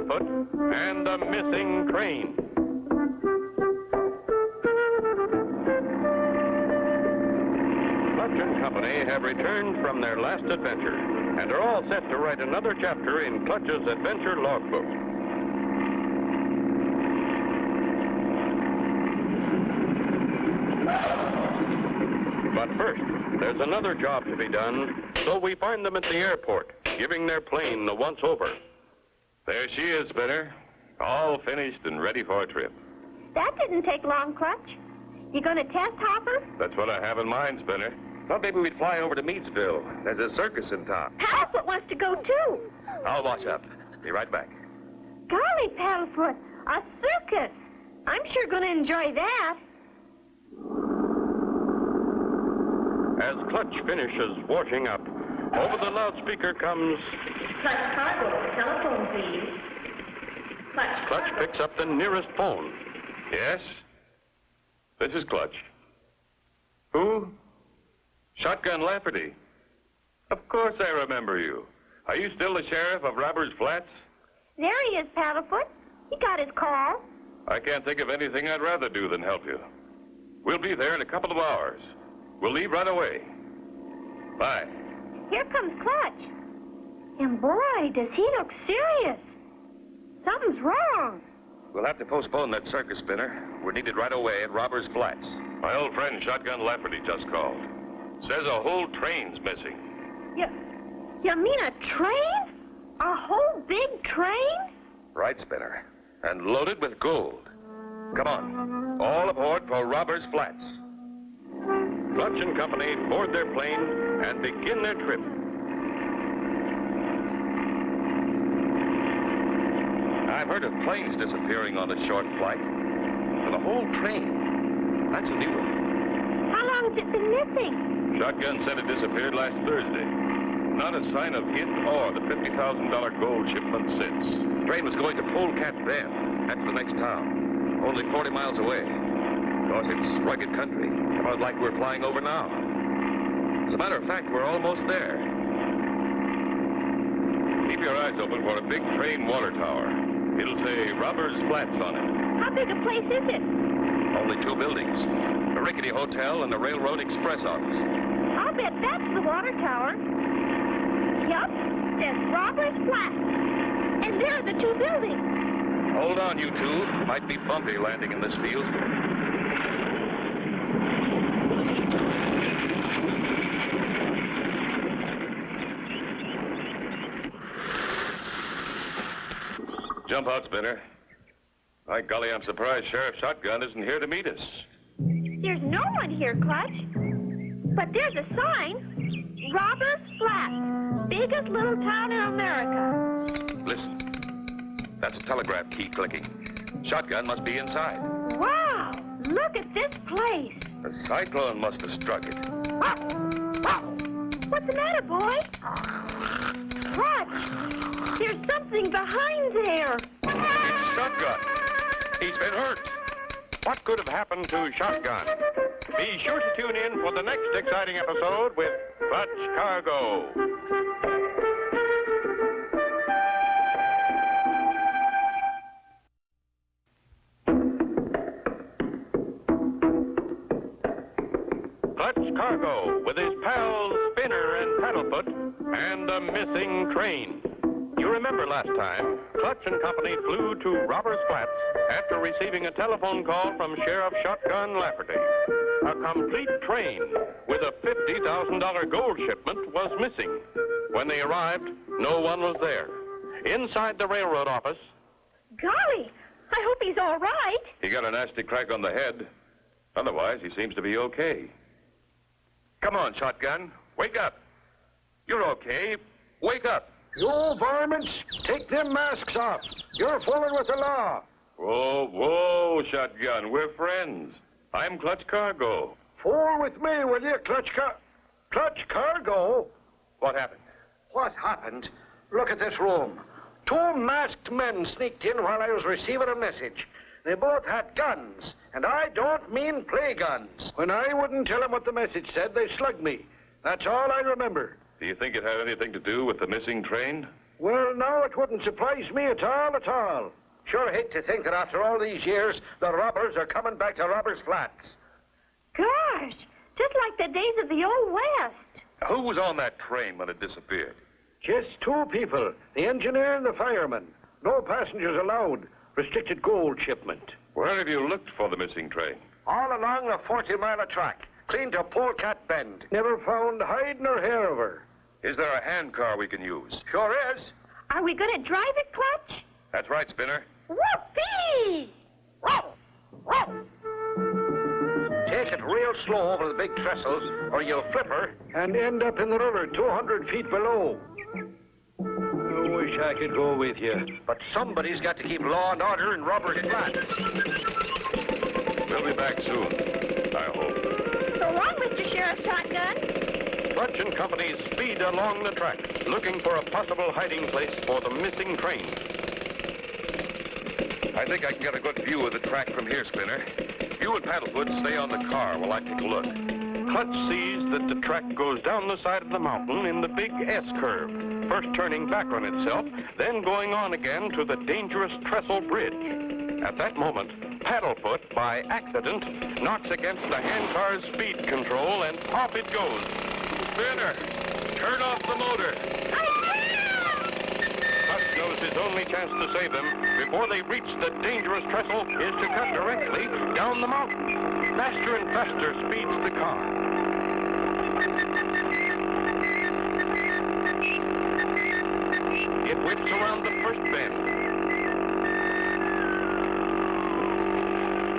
Paddlefoot, and the missing train. Clutch and Company have returned from their last adventure and are all set to write another chapter in Clutch's adventure logbook. But first, there's another job to be done, so we find them at the airport, giving their plane the once-over. There she is, Spinner. All finished and ready for a trip. That didn't take long, Clutch. You gonna test Hopper? That's what I have in mind, Spinner. Thought maybe we'd fly over to Meadsville. There's a circus in town. Paddlefoot wants to go, too. I'll wash up. Be right back. Golly, Paddlefoot, a circus. I'm sure gonna enjoy that. As Clutch finishes washing up, over the loudspeaker comes... Clutch Cargo, telephone, please. Clutch picks up the nearest phone. Yes? This is Clutch. Who? Shotgun Lafferty. Of course I remember you. Are you still the sheriff of Robbers Flats? There he is, Paddlefoot. He got his call. I can't think of anything I'd rather do than help you. We'll be there in a couple of hours. We'll leave right away. Bye. Here comes Clutch. And boy, does he look serious. Something's wrong. We'll have to postpone that circus, Spinner. We're needed right away at Robbers Flats. My old friend Shotgun Lafferty just called. Says a whole train's missing. You mean a train? A whole big train? Right, Spinner. And loaded with gold. Come on. All aboard for Robbers Flats. Clutch and Company board their plane and begin their trip. I've heard of planes disappearing on a short flight. But a whole train, that's a new one. How long has it been missing? Shotgun said it disappeared last Thursday. Not a sign of it or the $50,000 gold shipment since. The train was going to Polecat Bend. That's the next town. Only 40 miles away. Of course, it's rugged country. About like we're flying over now. As a matter of fact, we're almost there. Keep your eyes open for a big train water tower. It'll say Robbers Flats on it. How big a place is it? Only 2 buildings. A rickety hotel and the Railroad Express office. I'll bet that's the water tower. Yup, there's Robbers Flats. And there are the 2 buildings. Hold on, you two. Might be bumpy landing in this field. Jump out, Spinner. By golly, I'm surprised Sheriff Shotgun isn't here to meet us. There's no one here, Clutch. But there's a sign. Robbers Flats, biggest little town in America. Listen. That's a telegraph key clicking. Shotgun must be inside. Wow, look at this place. A cyclone must have struck it. What's the matter, boy? Clutch, there's something behind there. It's Shotgun. He's been hurt. What could have happened to Shotgun? Be sure to tune in for the next exciting episode with Clutch Cargo. Clutch Cargo with his pals Spinner and Paddlefoot and the missing train. You remember last time, Clutch and Company flew to Robbers Flats after receiving a telephone call from Sheriff Shotgun Lafferty. A complete train with a $50,000 gold shipment was missing. When they arrived, no one was there. Inside the railroad office... Golly, I hope he's all right. He got a nasty crack on the head. Otherwise, he seems to be okay. Come on, Shotgun. Wake up. You're okay. Wake up. You varmints, take them masks off. You're fooling with the law. Whoa, whoa, Shotgun. We're friends. I'm Clutch Cargo. Fool with me, will you, Clutch Cargo? What happened? What happened? Look at this room. 2 masked men sneaked in while I was receiving a message. They both had guns, and I don't mean play guns. When I wouldn't tell them what the message said, they slugged me. That's all I remember. Do you think it had anything to do with the missing train? Well, now it wouldn't surprise me at all, at all. Sure hate to think that after all these years, the robbers are coming back to Robbers Flats. Gosh, just like the days of the Old West. Who was on that train when it disappeared? Just two people, the engineer and the fireman. No passengers allowed. Restricted gold shipment. Where have you looked for the missing train? All along the 40-mile track, clean to Polecat Bend. Never found hide nor hair of her. Is there a handcar we can use? Sure is. Are we going to drive it, Clutch? That's right, Spinner. Whoopee! Whoa! Whoa! Take it real slow over the big trestles, or you'll flip her and end up in the river 200 feet below. I wish I could go with you. But somebody's got to keep law and order in Robbers Flats. We'll be back soon, I hope. So long, Mr. Sheriff Shotgun. Clutch and Company speed along the track, looking for a possible hiding place for the missing train. I think I can get a good view of the track from here, Spinner. You and Paddlefoot stay on the car while I take a look. Clutch sees that the track goes down the side of the mountain in the big S curve, first turning back on itself, then going on again to the dangerous trestle bridge. At that moment, Paddlefoot, by accident, knocks against the handcar's speed control, and off it goes. Spinner, turn off the motor. Clutch knows his only chance to save them before they reach the dangerous trestle is to cut directly down the mountain. Faster and faster speeds the car. It whips around the first bend.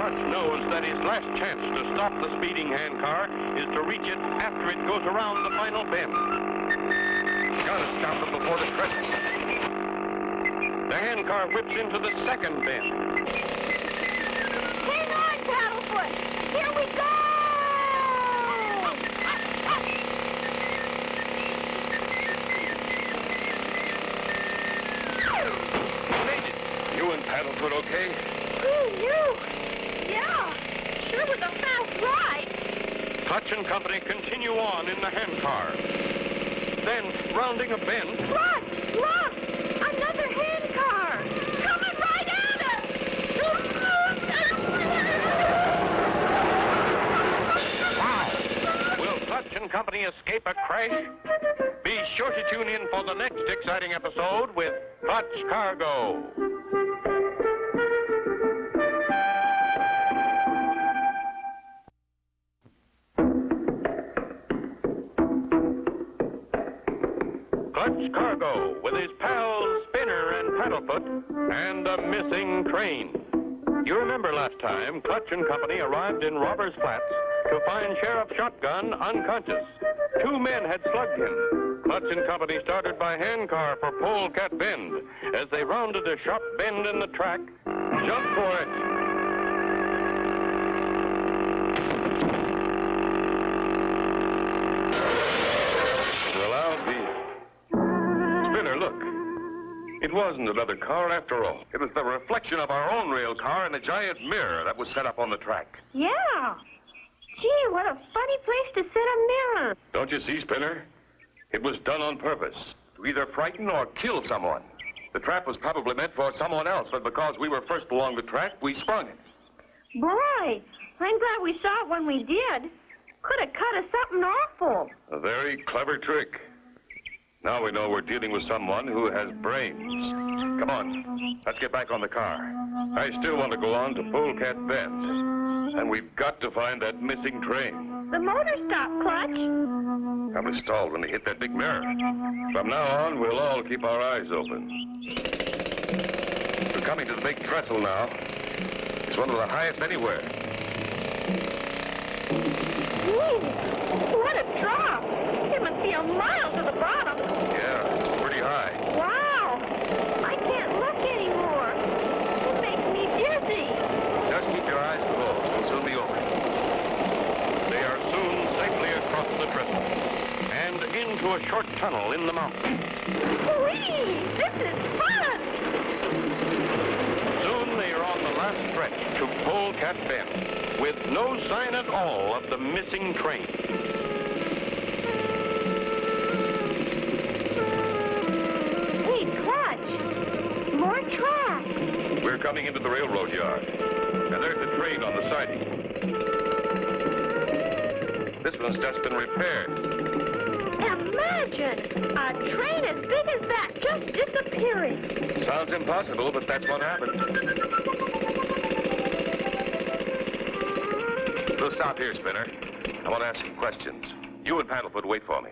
Clutch knows that his last chance to stop the speeding handcar is to reach it after it goes around the final bend. Gotta stop them before the trestle. The handcar whips into the second bend. Hang on, Paddlefoot. Here we go! Made it. You and Paddlefoot okay? Who knew? Yeah, sure was a fast ride. Clutch and Company continue on in the handcar. Then, rounding a bend, Clutch, look! Another handcar! Coming right at us! will Clutch and Company escape a crash? Be sure to tune in for the next exciting episode with Clutch Cargo. Clutch Cargo with his pals Spinner and Paddlefoot and a missing train. You remember last time Clutch and Company arrived in Robbers Flats to find Sheriff Shotgun unconscious. Two men had slugged him. Clutch and Company started by handcar for Polecat Bend. As they rounded a sharp bend in the track, jump for it. Well, I'll be... Spinner, look. It wasn't another car after all. It was the reflection of our own rail car in a giant mirror that was set up on the track. Yeah. Gee, what a funny place to set a mirror. Don't you see, Spinner? It was done on purpose, to either frighten or kill someone. The trap was probably meant for someone else, but because we were first along the track, we sprung it. Boy, I'm glad we saw it when we did. Could have cut us something awful. A very clever trick. Now we know we're dealing with someone who has brains. Come on, let's get back on the car. I still want to go on to Polecat Bend. And we've got to find that missing train. The motor stopped, Clutch. Probably stalled when they hit that big mirror. From now on, we'll all keep our eyes open. We're coming to the big trestle now. It's one of the highest anywhere. Ooh, what a drop. It must be a mile to the bottom. Yeah, it's pretty high. Wow. I can't look anymore. It makes me dizzy. Just keep your eyes closed. We'll soon be over. They are soon safely across the trestle and into a short tunnel in the mountain. Whee! This is fun! Soon they are on the last stretch to Polecat Bend, with no sign at all of the missing train. Hey, our track. We're coming into the railroad yard. And there's the train on the siding. This one's just been repaired. Imagine a train as big as that just disappearing. Sounds impossible, but that's what happened. We'll stop here, Spinner. I want to ask some questions. You and Paddlefoot wait for me.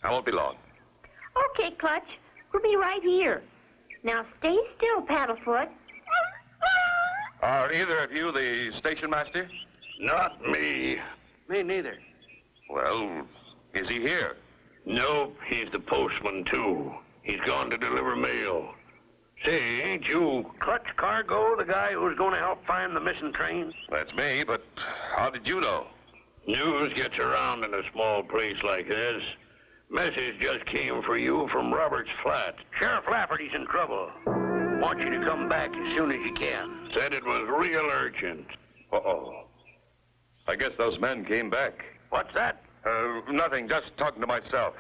I won't be long. Okay, Clutch. We'll be right here. Now stay still, Paddlefoot. Are either of you the station master? Not me. Me neither. Well, is he here? Nope, he's the postman, too. He's gone to deliver mail. Say, ain't you Clutch Cargo, the guy who's going to help find the missing train? That's me, but how did you know? News gets around in a small place like this. Message just came for you from Roberts Flat. Sheriff Lafferty's in trouble. Want you to come back as soon as you can. Said it was real urgent. Uh-oh. I guess those men came back. What's that? Nothing, just talking to myself.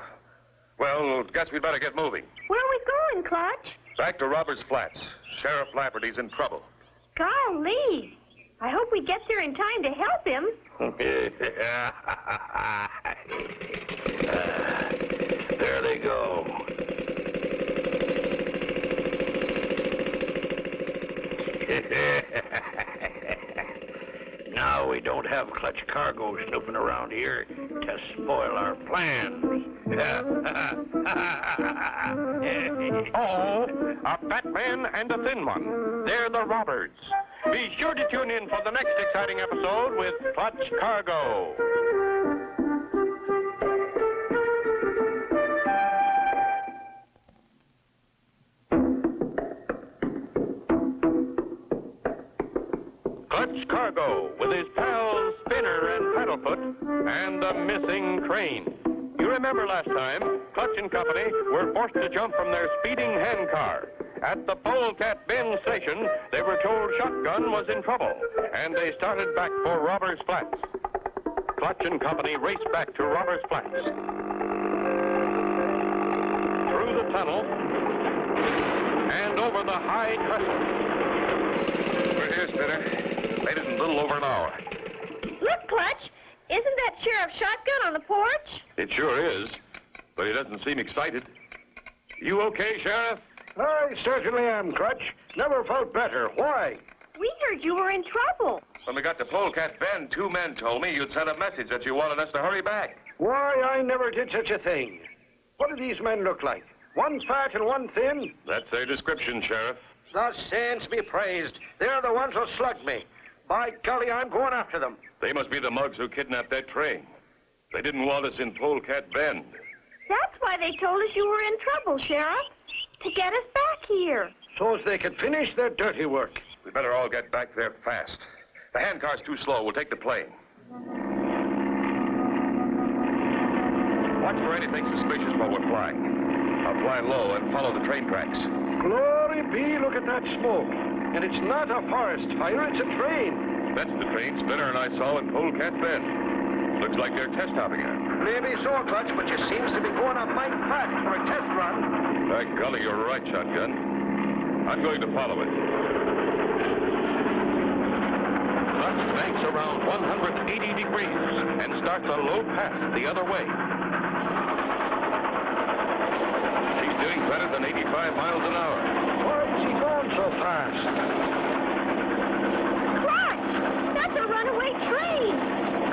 Well, guess we'd better get moving. Where are we going, Clutch? Back to Roberts Flats. Sheriff Lafferty's in trouble. Golly. I hope we get there in time to help him. There they go. Now we don't have Clutch Cargo snooping around here to spoil our plans. Oh, a fat man and a thin one. They're the robbers. Be sure to tune in for the next exciting episode with Clutch Cargo. Clutch Cargo with his pals Spinner and Paddlefoot and the missing train. You remember last time, Clutch and Company were forced to jump from their speeding handcar. At the Polecat Bend station, they were told Shotgun was in trouble, and they started back for Robbers Flats. Clutch and Company raced back to Robbers Flats. Through the tunnel and over the high trestle. We're here, Spinner. Made it in a little over an hour. Look, Clutch. Isn't that Sheriff Shotgun on the porch? It sure is, but he doesn't seem excited. You okay, Sheriff? I certainly am, Clutch. Never felt better. Why? We heard you were in trouble. When we got to Polecat Bend, 2 men told me you'd sent a message that you wanted us to hurry back. Why, I never did such a thing. What do these men look like? One fat and one thin? That's their description, Sheriff. The saints be praised. They're the ones who slugged me. By golly, I'm going after them. They must be the mugs who kidnapped that train. They didn't want us in Polecat Bend. That's why they told us you were in trouble, Sheriff. To get us back here. So as they can finish their dirty work. We better all get back there fast. The handcar's too slow. We'll take the plane. Watch for anything suspicious while we're flying. I'll fly low and follow the train tracks. Glory be, look at that smoke. And it's not a forest fire, it's a train. That's the train Spinner and I saw in Polecat Bend. Looks like they're test hopping it. Maybe so, Clutch, but it seems to be going up mighty fast for a test run. By golly, you're right, Shotgun. I'm going to follow it. Clutch banks around 180 degrees and starts a low path the other way. She's doing better than 85 miles an hour. Why is he going so fast? Clutch! That's a runaway train.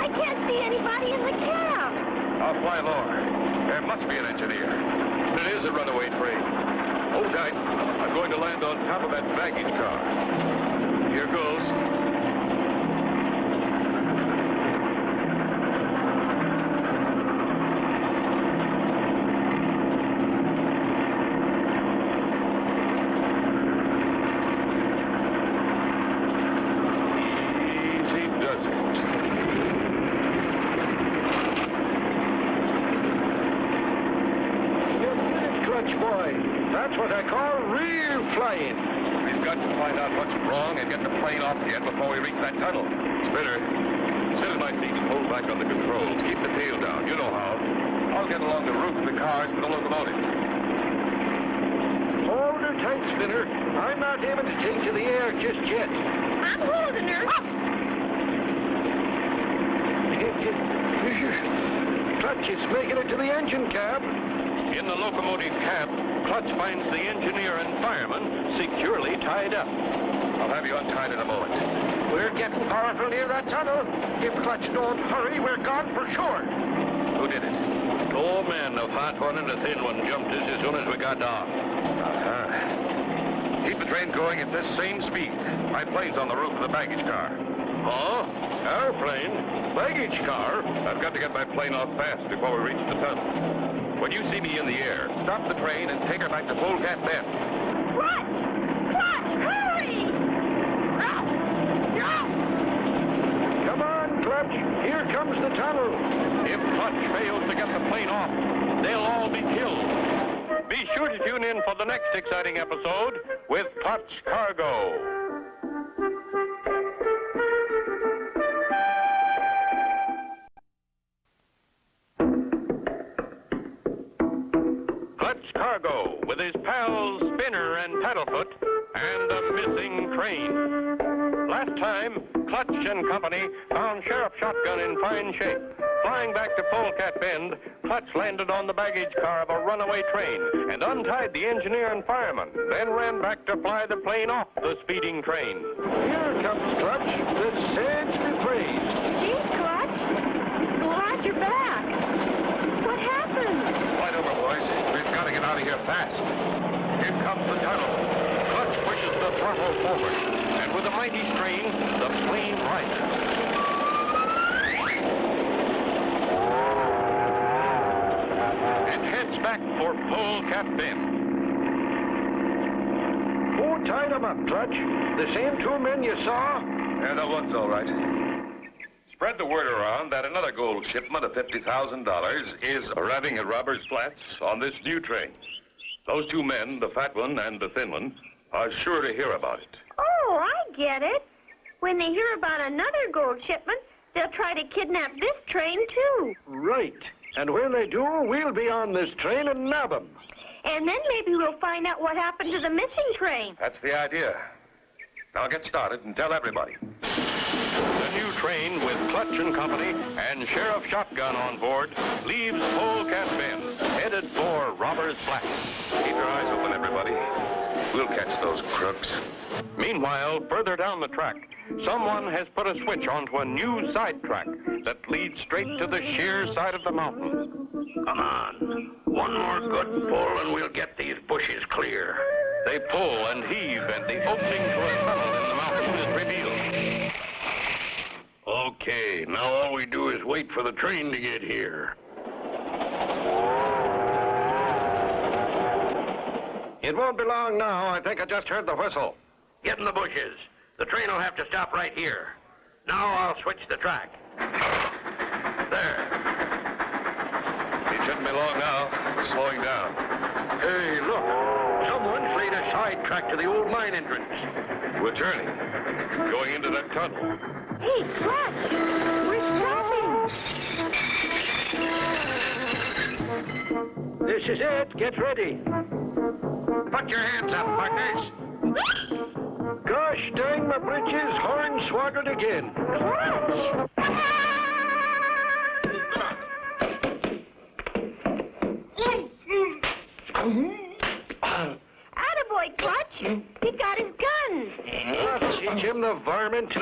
I can't see anybody in the cab. I'll fly lower. There must be an engineer. It is a runaway train. Hold tight. I'm going to land on top of that baggage car. Here goes. That's what I call real flying. We've got to find out what's wrong and get the plane off again before we reach that tunnel. Spinner, sit in my seat and hold back on the controls. Keep the tail down. You know how. I'll get along the roof of the cars to the locomotive. Hold it tight, Spinner. I'm not able to take to the air just yet. I'm holding her. Clutch, it's making it to the engine cab. In the locomotive cab, Clutch finds the engineer and fireman securely tied up. I'll have you untied in a moment. We're getting powerful near that tunnel. If Clutch don't hurry, we're gone for sure. Who did it? Two men, a fat one and a thin one, jumped us as soon as we got down. Uh-huh. Keep the train going at this same speed. My plane's on the roof of the baggage car. Oh? Airplane? Baggage car? I've got to get my plane off fast before we reach the tunnel. When you see me in the air, stop the train and take her back to Polecat Bend. Clutch! Clutch, hurry! Come on, Clutch. Here comes the tunnel. If Clutch fails to get the plane off, they'll all be killed. Be sure to tune in for the next exciting episode with Clutch Cargo. Clutch Cargo with his pals Spinner and Paddlefoot and a missing train. Last time, Clutch and company found Sheriff Shotgun in fine shape. Flying back to Polecat Bend, Clutch landed on the baggage car of a runaway train and untied the engineer and fireman, then ran back to fly the plane off the speeding train. Here comes Clutch. The saints be praised. Gee, Clutch. Glad you're back. What happened? Flight over, boys. We've got to get out of here fast. Here comes the tunnel. Clutch pushes the throttle forward, and with a mighty strain, the plane rises. It heads back for Polecat Bend. Who tied them up, Clutch? The same two men you saw? Yeah, that one's all right. Spread the word around that another gold shipment of $50,000 is arriving at Robbers Flats on this new train. Those two men, the fat one and the thin one, are sure to hear about it. Oh, I get it. When they hear about another gold shipment, they'll try to kidnap this train, too. Right. And when they do, we'll be on this train and nab them. And then maybe we'll find out what happened to the missing train. That's the idea. Now get started and tell everybody. The new train with Clutch and company and Sheriff Shotgun on board leaves Polecat Bend, headed for Robbers Flats. Keep your eyes open, everybody. We'll catch those crooks. Meanwhile, further down the track, someone has put a switch onto a new side track that leads straight to the sheer side of the mountain. Come on. One more good pull and we'll get these bushes clear. They pull and heave, and the opening to a tunnel in the mountain is revealed. Okay, now all we do is wait for the train to get here. It won't be long now. I think I just heard the whistle. Get in the bushes. The train will have to stop right here. Now I'll switch the track. There. It shouldn't be long now. We're slowing down. Hey, look. Someone's laid a side track to the old mine entrance. We're turning. Going into that tunnel. Hey, Clutch, we're stopping. This is it. Get ready. Put your hands up, partners. Gosh dang my britches, hornswoggled again. Clutch! Attaboy, Clutch. He got his gun. I'll teach him the varmint.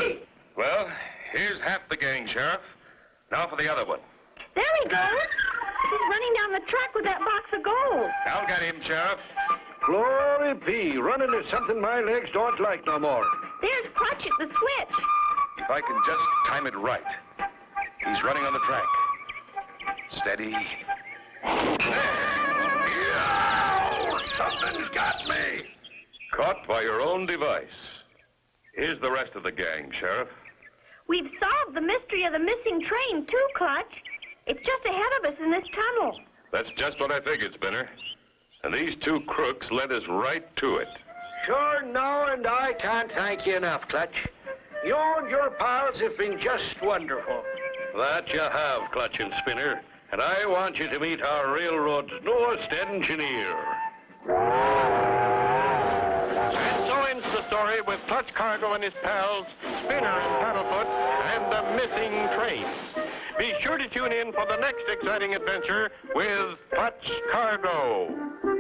Well, here's half the gang, Sheriff. Now for the other one. There he goes. He's running down the track with that box of gold. I'll get him, Sheriff. Glory be. Running is something my legs don't like no more. There's Clutch at the switch. If I can just time it right. He's running on the track. Steady. Yeah! Something's got me. Caught by your own device. Here's the rest of the gang, Sheriff. We've solved the mystery of the missing train, too, Clutch. It's just ahead of us in this tunnel. That's just what I figured, Spinner. And these two crooks led us right to it. Sure, no, and I can't thank you enough, Clutch. You and your pals have been just wonderful. That you have, Clutch and Spinner. And I want you to meet our railroad's newest engineer. of the story with Clutch Cargo and his pals, Spinner and Paddlefoot, and the missing train. Be sure to tune in for the next exciting adventure with Clutch Cargo.